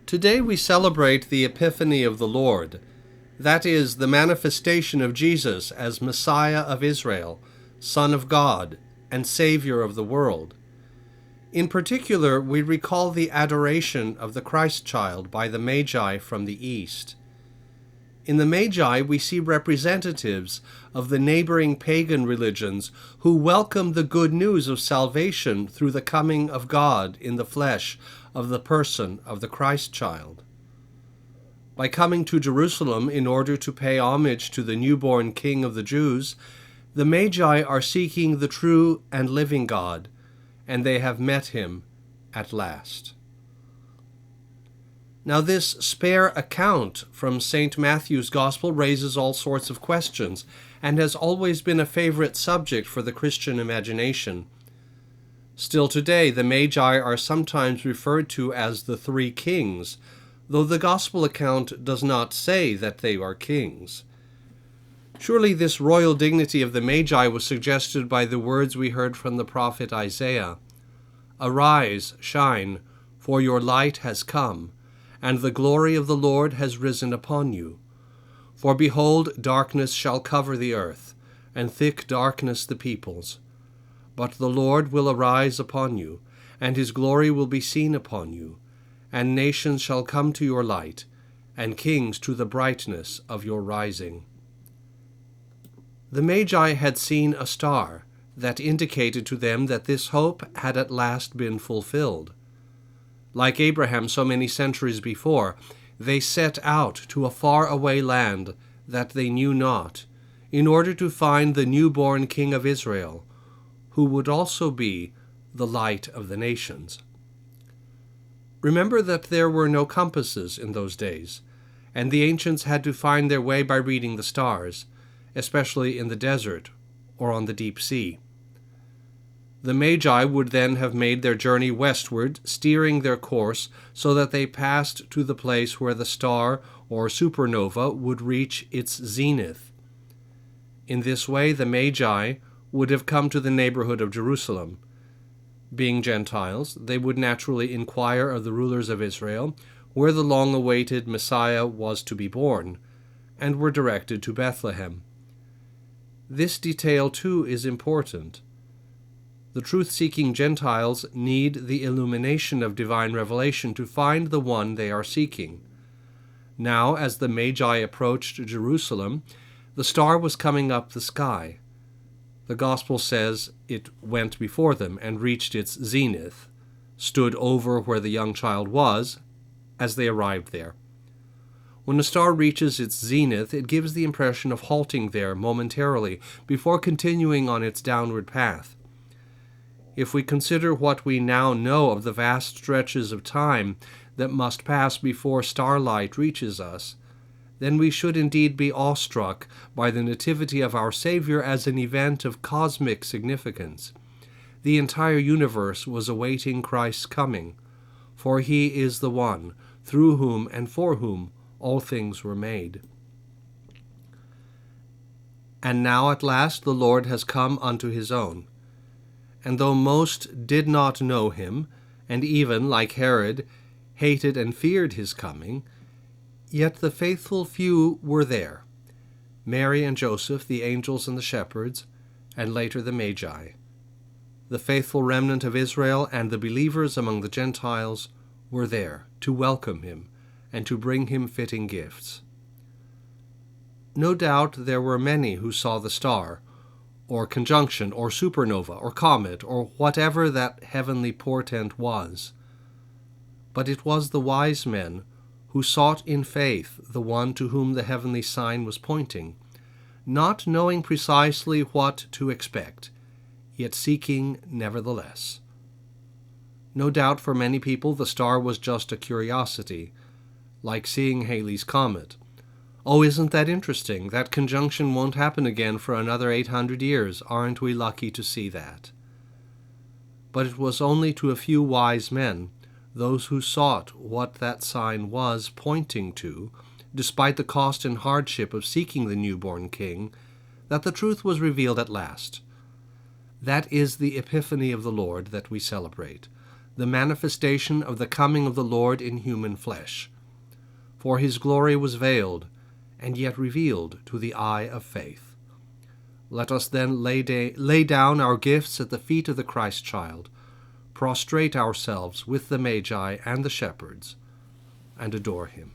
Today we celebrate the Epiphany of the Lord, that is, the manifestation of Jesus as Messiah of Israel, Son of God, and Savior of the world. In particular, we recall the adoration of the Christ child by the Magi from the East. In the Magi, we see representatives of the neighboring pagan religions who welcome the good news of salvation through the coming of God in the flesh of the person of the Christ child. By coming to Jerusalem in order to pay homage to the newborn King of the Jews, the Magi are seeking the true and living God, and they have met him at last. Now, this spare account from St. Matthew's Gospel raises all sorts of questions and has always been a favorite subject for the Christian imagination. Still today, the Magi are sometimes referred to as the three kings, though the Gospel account does not say that they are kings. Surely this royal dignity of the Magi was suggested by the words we heard from the prophet Isaiah. "Arise, shine, for your light has come, and the glory of the Lord has risen upon you. For behold, darkness shall cover the earth, and thick darkness the peoples. But the Lord will arise upon you, and his glory will be seen upon you, and nations shall come to your light, and kings to the brightness of your rising." The Magi had seen a star that indicated to them that this hope had at last been fulfilled. Like Abraham so many centuries before, they set out to a far-away land that they knew not, in order to find the newborn King of Israel, who would also be the light of the nations. Remember that there were no compasses in those days, and the ancients had to find their way by reading the stars, especially in the desert or on the deep sea. The Magi would then have made their journey westward, steering their course so that they passed to the place where the star or supernova would reach its zenith. In this way, the Magi would have come to the neighborhood of Jerusalem. Being Gentiles, they would naturally inquire of the rulers of Israel where the long-awaited Messiah was to be born, and were directed to Bethlehem. This detail, too, is important. The truth-seeking Gentiles need the illumination of divine revelation to find the one they are seeking. Now, as the Magi approached Jerusalem, the star was coming up the sky. The Gospel says it went before them and reached its zenith, stood over where the young child was, as they arrived there. When a star reaches its zenith, it gives the impression of halting there momentarily before continuing on its downward path. If we consider what we now know of the vast stretches of time that must pass before starlight reaches us, then we should indeed be awestruck by the nativity of our Savior as an event of cosmic significance. The entire universe was awaiting Christ's coming, for he is the one through whom and for whom all things were made. And now at last the Lord has come unto his own. And though most did not know him, and even, like Herod, hated and feared his coming, yet the faithful few were there, Mary and Joseph, the angels and the shepherds, and later the Magi. The faithful remnant of Israel and the believers among the Gentiles were there to welcome him and to bring him fitting gifts. No doubt there were many who saw the star, or conjunction, or supernova, or comet, or whatever that heavenly portent was. But it was the wise men who sought in faith the one to whom the heavenly sign was pointing, not knowing precisely what to expect, yet seeking nevertheless. No doubt for many people the star was just a curiosity, like seeing Halley's Comet. Oh, isn't that interesting? That conjunction won't happen again for another 800 years. Aren't we lucky to see that? But it was only to a few wise men, those who sought what that sign was pointing to, despite the cost and hardship of seeking the newborn king, that the truth was revealed at last. That is the Epiphany of the Lord that we celebrate, the manifestation of the coming of the Lord in human flesh. For his glory was veiled, and yet revealed to the eye of faith. Let us then lay down our gifts at the feet of the Christ child, prostrate ourselves with the Magi and the shepherds, and adore him.